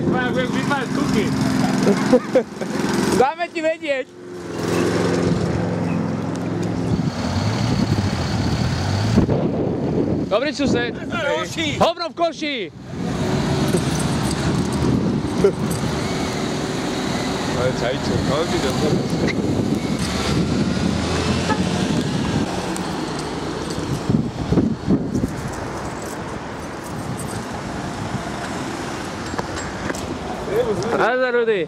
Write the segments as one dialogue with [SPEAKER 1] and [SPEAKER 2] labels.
[SPEAKER 1] budem vypájať tuky. Dáme ti vedieť. Dobrý sused. Hovno v koši. Ale čajčo, koľký to je? Nazdar, Rudy.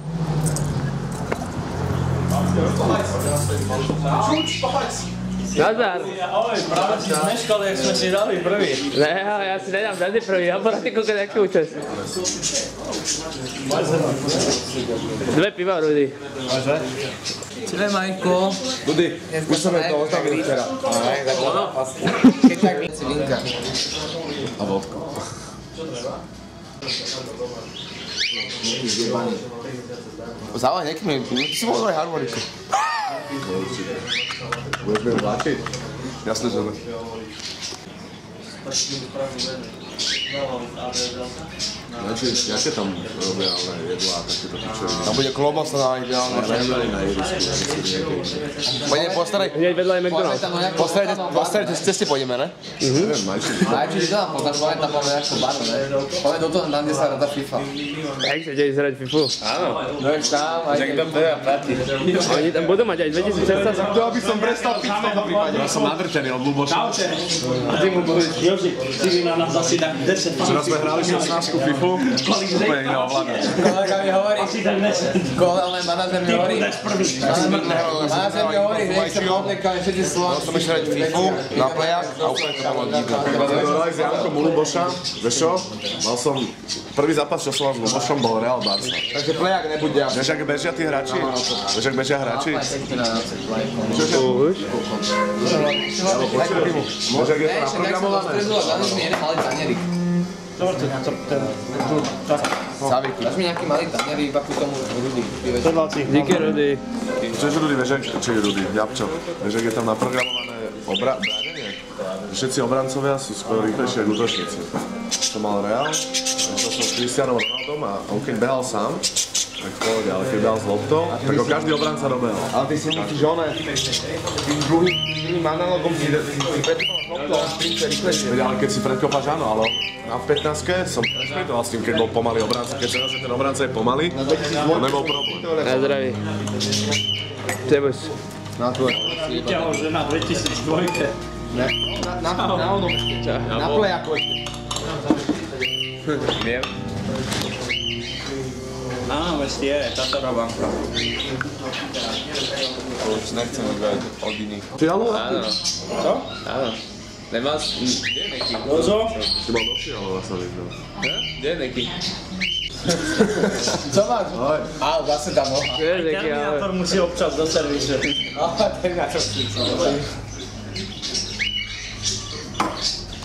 [SPEAKER 1] Nazdar.
[SPEAKER 2] Ahoj, práve si zmeškal, jak sme si dali prvý.
[SPEAKER 1] Ne, ja si nedám žiadny prvý, ja poradím koľko nejaký účest. 2 piva, Rudy.
[SPEAKER 2] Čile, Majko.
[SPEAKER 3] Rudy, už sme to ostavili včera.
[SPEAKER 2] Tak ono? Keď tak si linka.
[SPEAKER 3] A vodko.
[SPEAKER 2] Závaj nekmi, ty si mohol aj harmoniku.
[SPEAKER 3] Budeš mi ho vláčiť? Jasne, že ne. Jaké tam robia jedlá a takéto pičoviny?
[SPEAKER 2] Tam bude klobasa na ideálne.
[SPEAKER 3] Nebali na irisku.
[SPEAKER 2] Pôjdeme postaraj.
[SPEAKER 1] Hneď vedľa je McDonald's.
[SPEAKER 2] Postarajte, ceste pôjdeme, ne?
[SPEAKER 3] Neviem, majči.
[SPEAKER 2] A či to tam poznáš, máme tam máme nejakú baru, ne? Poďme do toho, tam, kde sa rada FIFA.
[SPEAKER 1] Jak sa deje zhrať FIFU? Áno.
[SPEAKER 2] No je tam, aj keď tam teda platí.
[SPEAKER 1] Oni tam budú mať aj 2016.
[SPEAKER 3] To aby som prestal piť v tomto prípade. Ja som nadrtený od Luboša.
[SPEAKER 2] A ty mu budeš.
[SPEAKER 4] Joži, ty by na nás asi tak 10.
[SPEAKER 3] Včera sme hrali 16 FIFU. Úplne iné ovládať.
[SPEAKER 2] Kolega mi hovorí, kolega manažer mi hovorí. Manažer mi hovorí, hneď sa povlekali všetci slovami.
[SPEAKER 3] Mal som ešte hrať FIFU na plejak a úplne to bolo divné. Teraz sme hrali s Jankom u Luboša. Vieš čo? Mal som prvý zápas, čo som mal s Lubošom, bol Real Barca.
[SPEAKER 2] Takže plejak nebude.
[SPEAKER 3] Vieš, ak bežia tí hráči? Vieš, ak bežia hráči?
[SPEAKER 1] Už?
[SPEAKER 3] Vieš, ak je to naprogramované?
[SPEAKER 2] Záviky. Dáš mi nejaký malý tanier, iba ku tomu Rudy.
[SPEAKER 1] Díky, Rudy.
[SPEAKER 3] Čože Rudy, vieš, či je Rudy, Jabčo. Vieš, ak je tam naprogramované bránenie? Všetci obrancovia sú skoro rýchlejšie ako útočníci. Som mal Real, som s Cristianom Ronaldom a on keď behal sám, tak v pohode, ale keď behal s loptou, tak ho každý obranca dobehal.
[SPEAKER 2] Ale ty si musíš tým druhým analogom si predkopaš loptu a sprinter rýchlejšie.
[SPEAKER 3] Veď, ale keď si predkopáš, áno, ale na 15-ke som prešpritoval s tým, keď bol pomalý obranca. Keď sa že ten obranca je pomalý, to nebol problém.
[SPEAKER 1] Na zdraví. Čebus.
[SPEAKER 2] Na tvoj.
[SPEAKER 4] Vyťahol, že na 2002.
[SPEAKER 2] Ne, na onom ešte. Na plejaku ešte.
[SPEAKER 1] Viem.
[SPEAKER 4] Áno, ešte je, táto banka.
[SPEAKER 3] Už nechcem vybrať od iných.
[SPEAKER 1] Áno.
[SPEAKER 4] Čo?
[SPEAKER 1] Áno. Nemal si... Kde je neký?
[SPEAKER 4] Rozo?
[SPEAKER 3] Ty mal dovšie, ale vlastne vyzval.
[SPEAKER 1] Kde je neký?
[SPEAKER 2] Co máš? Á, zase tam noha.
[SPEAKER 1] Kde je neký, ale...
[SPEAKER 4] Terminátor musí občas do servisu.
[SPEAKER 2] Á, terminátor si.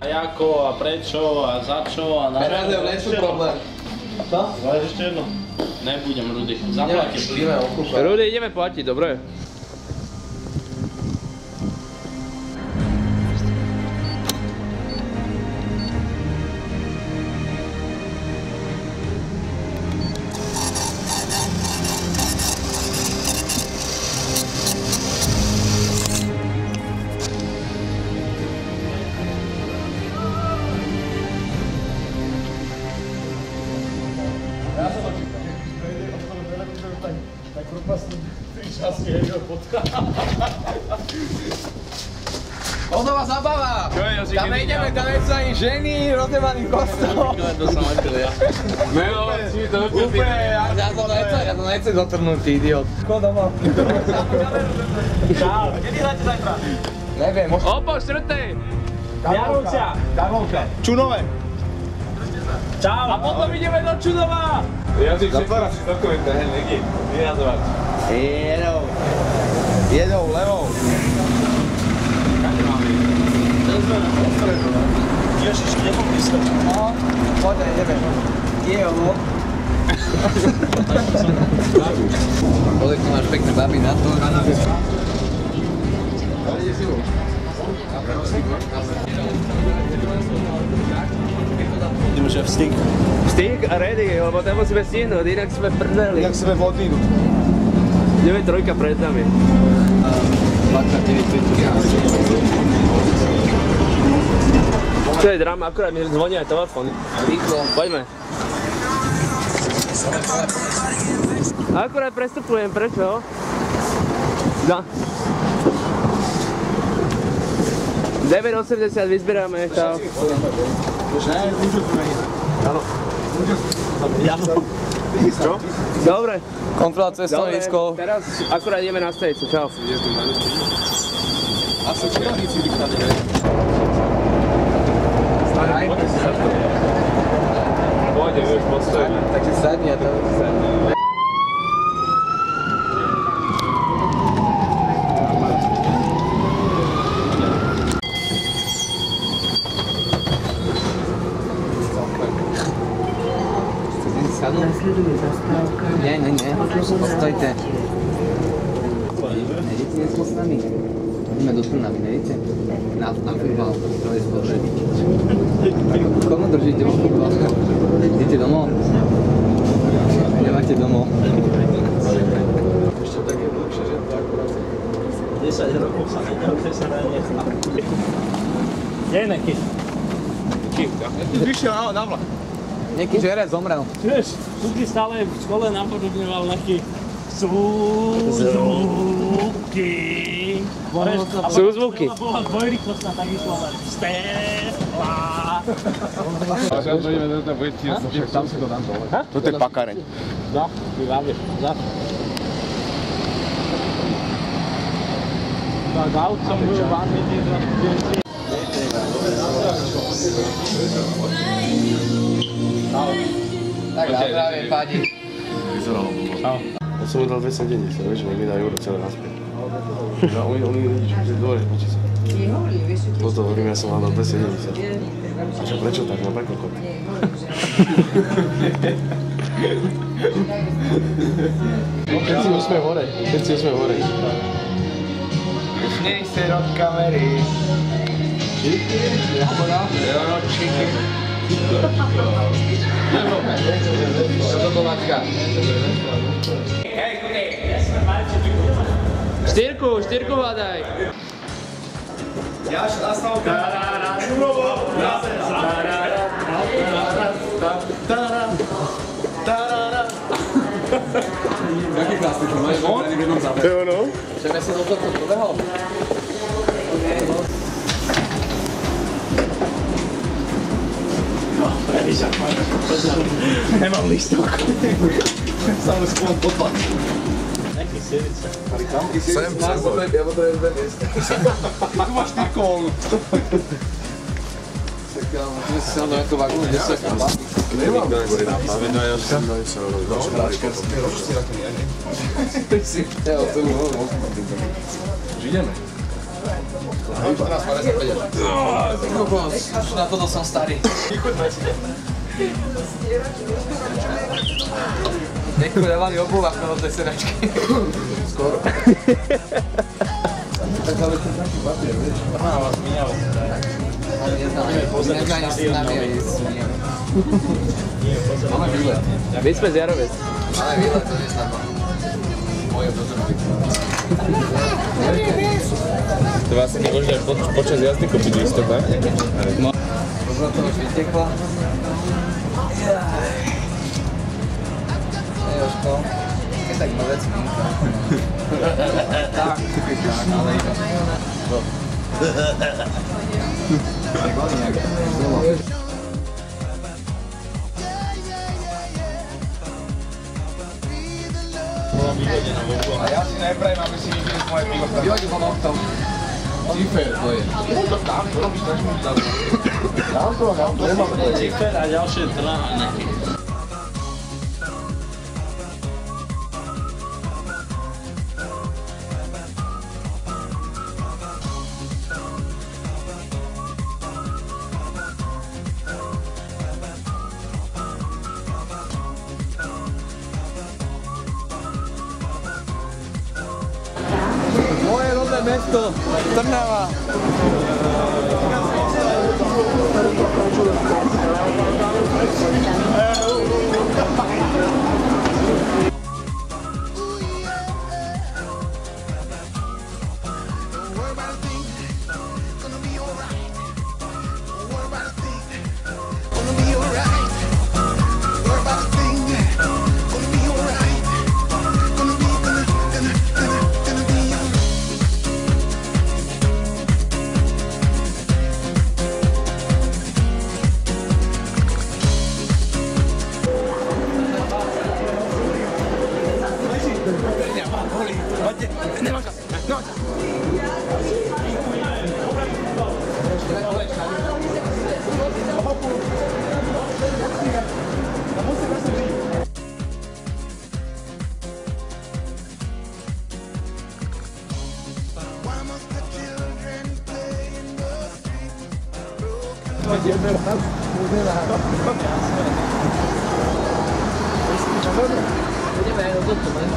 [SPEAKER 4] A ako, a prečo, a za čo, a na...
[SPEAKER 2] Peradev, nie sú problém. Čo?
[SPEAKER 4] Ale ešte jedno. Nebudem, Rudy. Zaplatím.
[SPEAKER 2] Ideme okúpať.
[SPEAKER 1] Rudy, ideme platiť, dobre?
[SPEAKER 2] Odová zabava! Tam nejdeme, tam sú ani ženy, rozdebaný kostol.
[SPEAKER 4] To som aj ja.
[SPEAKER 2] Úplne, ja to nechcem dotrhnúť, ty idiot. Ko doma?
[SPEAKER 4] Čau. Kedy hráte zajtra?
[SPEAKER 2] Neviem, možno...
[SPEAKER 1] O pol štvrtej!
[SPEAKER 4] Jarovcia.
[SPEAKER 2] Karlovka.
[SPEAKER 3] Čunové!
[SPEAKER 4] Čau. A potom ideme do Čudova.
[SPEAKER 3] Jazyk zatvára si takový ten negy. Vyjazovať.
[SPEAKER 2] Jedou, levou.
[SPEAKER 4] Ježiš, nepopísal.
[SPEAKER 2] No, poďme, ideme. Jejo. Pozri, tu máš pekné baby na to.
[SPEAKER 4] Ideme, že vstyk.
[SPEAKER 1] Stick a ready, lebo ten musíme stihnúť, inak sme prdeli.
[SPEAKER 2] Jak sme vodní.
[SPEAKER 1] 9-3 pred nami. 29. Čo je drama, akurát mi zvoní aj telefón.
[SPEAKER 2] Rýchlo.
[SPEAKER 1] Poďme. Akurát prestupujem, prečo? No. 9,80 vyzbierame, čau.
[SPEAKER 3] Áno. Čo?
[SPEAKER 1] Dobre.
[SPEAKER 2] Kontrola cestnovisko.
[SPEAKER 1] Teraz akurát ideme na stage, čau.
[SPEAKER 2] Asi čelníci vychádzajú.
[SPEAKER 3] Pôjde, už postojíme.
[SPEAKER 2] Takže sadni a to sadni.
[SPEAKER 5] Nasleduje zastávka.
[SPEAKER 2] Nie, postojte. Nejdete dnes s nami? Ideme do Trnavy, nejdete? Na futbal, to je zbožení. Komu držíte vo futbal? Idete domov? Nemáte domov. Ešte tak je dlhšie, že to akurát
[SPEAKER 4] 10 rokov sa nedal, kde sa nechal. Je neký.
[SPEAKER 2] Vyšiel na vlak. Nejaký žerec zomrel.
[SPEAKER 4] Vieš, Suky stále v škole napodobňoval nejaký Suzuki.
[SPEAKER 1] Súzvuky.
[SPEAKER 4] Bola dvojrýchlostná, tak išla len Stella.
[SPEAKER 3] Teraz dojdeme do toho vojti, tam si to dám dole.
[SPEAKER 2] Toto je pakareň.
[SPEAKER 4] No, vyvábieš, za. Tak aut som byl vám vidieť za pienci.
[SPEAKER 2] Tak na zdravie, páni.
[SPEAKER 3] Vyzeralo blbo. Ja som mu dal 270, vieš, nech mi dá euro celé naspäť. No, oni nič, že dole, počí sa. Toto hovorím, ja som mal dal 270. A čo, prečo tak? No preko kot. Keď si už sme hore,
[SPEAKER 2] Nej ser od kamery.
[SPEAKER 1] Štyrku hľadaj.
[SPEAKER 2] Jaš, nastavka. Jaký krásny to máš v jednom záberu.
[SPEAKER 3] Jo, no.
[SPEAKER 2] Chceme sa do toho pobehol?
[SPEAKER 4] Nemám lístok.
[SPEAKER 2] Sam skôr potlač.
[SPEAKER 4] Nejaký silice.
[SPEAKER 3] Sem.
[SPEAKER 2] Ja potrebujem dve miesta.
[SPEAKER 3] Tu máš ty kol.
[SPEAKER 2] Tak ja musíme si sa do nejakého vagónu, kde sa chlapá.
[SPEAKER 3] Nemám dobrý nápad. Jaska. Ideme.
[SPEAKER 2] Už na toto som starý. Nechku dávali obuvák na tej sedačky. Skoro. Tak ale to taký papier, vieš?
[SPEAKER 4] Má vás míňali.
[SPEAKER 2] Dneska ani s nami aj sunieme. Máme výlet.
[SPEAKER 1] My sme z Jarovec.
[SPEAKER 2] Máme výlet, to nie je snadno. Moje dozorky.
[SPEAKER 3] To vás nie môže počas jazdy kopiť lístok, tak?
[SPEAKER 2] Možno to už vytekla. Jožko, keď tak nové cvinka. Tak, ale iba. Tak oni nejak zelo. A ja si neprajem, aby si videli moje pivo. Vyhodil ho noktom. Cifer to je. Dám to, robíš tak mu dám. Dám to, nemám to.
[SPEAKER 4] Cifer a ďalšie trnáne.
[SPEAKER 2] Moje rodné mesto, Trnava.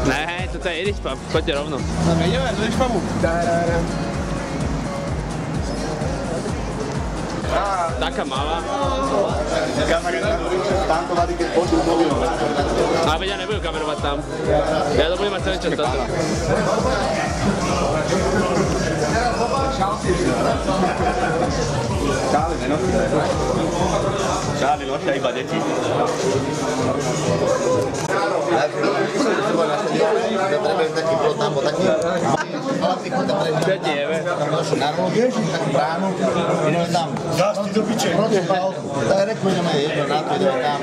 [SPEAKER 1] Ne, toto je Irish Pub, choďte rovno.
[SPEAKER 2] Tam ideme, do Irish Pubu.
[SPEAKER 1] Taká malá.
[SPEAKER 3] Tankovali, keď pôjdu mobilom.
[SPEAKER 1] A veď ja nebudem kamerovať tam. Ja to budem mať celý čas toto.
[SPEAKER 4] Čáli nosia iba deti.
[SPEAKER 5] Treba ísť taký plot tam, taký chlapík, tam pre
[SPEAKER 1] Čo ti jebe?
[SPEAKER 5] tam došli na rohu, takú bránu, ideme tam.
[SPEAKER 2] Zasti do piče.
[SPEAKER 5] Proti palku. Tak reku ideme jedno na to, ideme tam.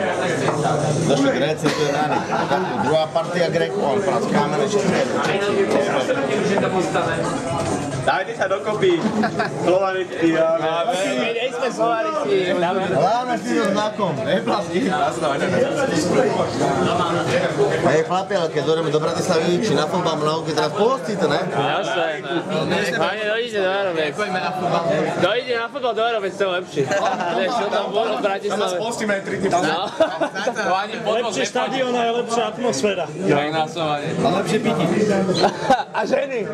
[SPEAKER 5] Došli Gréci, to je rany. Druhá partia Gréku, on prác kámene,
[SPEAKER 4] Dajte sa dokopy. Slovanicky.
[SPEAKER 1] My sme Slovárici.
[SPEAKER 5] hlavne s týmto znakom. Hej chlapi, ale keď dojdeme do Bratislavy, či na futbal mnou, keď teraz pohostíte, ne?
[SPEAKER 1] Jasné. Hlavne dojdete do Aerovex. Dojdete na futbal do Aerovex, to je lepšie. Čo tam bolo v Bratislave?
[SPEAKER 3] Postíme 3 dní.
[SPEAKER 1] No.
[SPEAKER 4] Lepšie štadión a lepšia atmosféra.
[SPEAKER 5] A lepšie pití.
[SPEAKER 1] A ženy.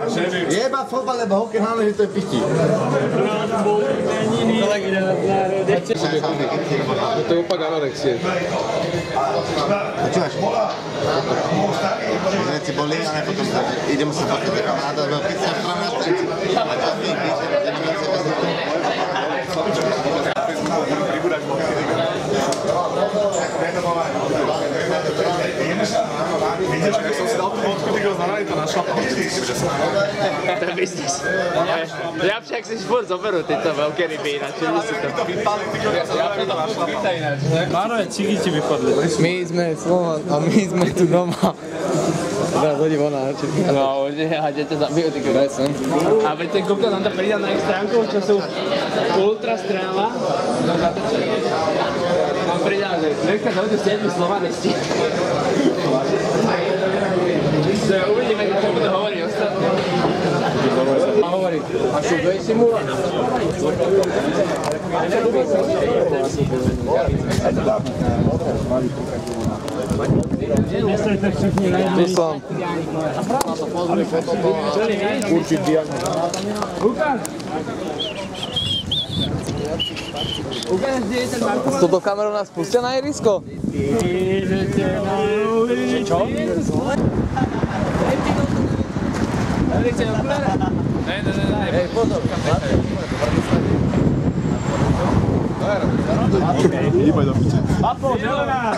[SPEAKER 5] Jeba futbal, lebo hokej hlavne, že to je pití.
[SPEAKER 2] To je opak anorexie.
[SPEAKER 5] Počúvaš? Veci boli, ale potom ideme sa fakt do kamaráda, lebo keď sa vtráme na strenci. A čo ty píše,
[SPEAKER 3] Vidíš, keď som si dal tú fotku, ty ho znamenali to našlapal.
[SPEAKER 1] To je biznis. Ja však si furt zoberú títo veľké ryby, ináč si to.
[SPEAKER 4] Máro, cigy ti vypadli.
[SPEAKER 6] My sme Slovan a my sme tu doma. Teraz hodí ona.
[SPEAKER 1] No, už hádě ťa zabijú, ty kokos. A veď ten kokos nám to pridal na ich stránku, čo sú ultra stráva. Mám pridal, že dneska dojde 7 Slovanisti. Uvidíme, čo budú hovoriť ostatní. A hovorí, a sú dvej simula?
[SPEAKER 6] Vyslám. Určitý.
[SPEAKER 1] Ukáž! Ukáž, kde je ten Marko?
[SPEAKER 6] S touto kamerou nás pustia na irisko?
[SPEAKER 1] Čo? Nechce okulára? Ne.
[SPEAKER 6] Hej, pozor.
[SPEAKER 3] Hýbaj do piče.
[SPEAKER 4] Papo, zelená!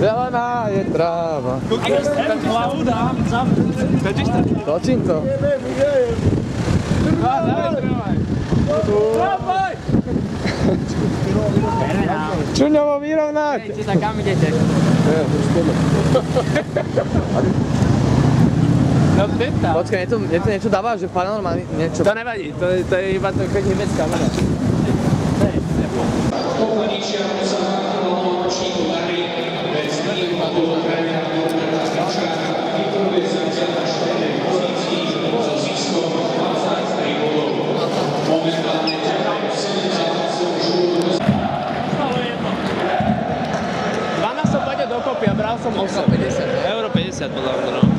[SPEAKER 6] Zelená je tráva.
[SPEAKER 4] Hlavu dám,
[SPEAKER 6] Točím to. Čuňovo vyrovnať!
[SPEAKER 1] Tak kam idete? No pýta.
[SPEAKER 6] Počkaj, je to niečo dáva, že paranormálne niečo.
[SPEAKER 1] To nevadí, to je iba to keď nemecká voda. Dokopy a bral som 8. Euro 50 podľa mňa, no.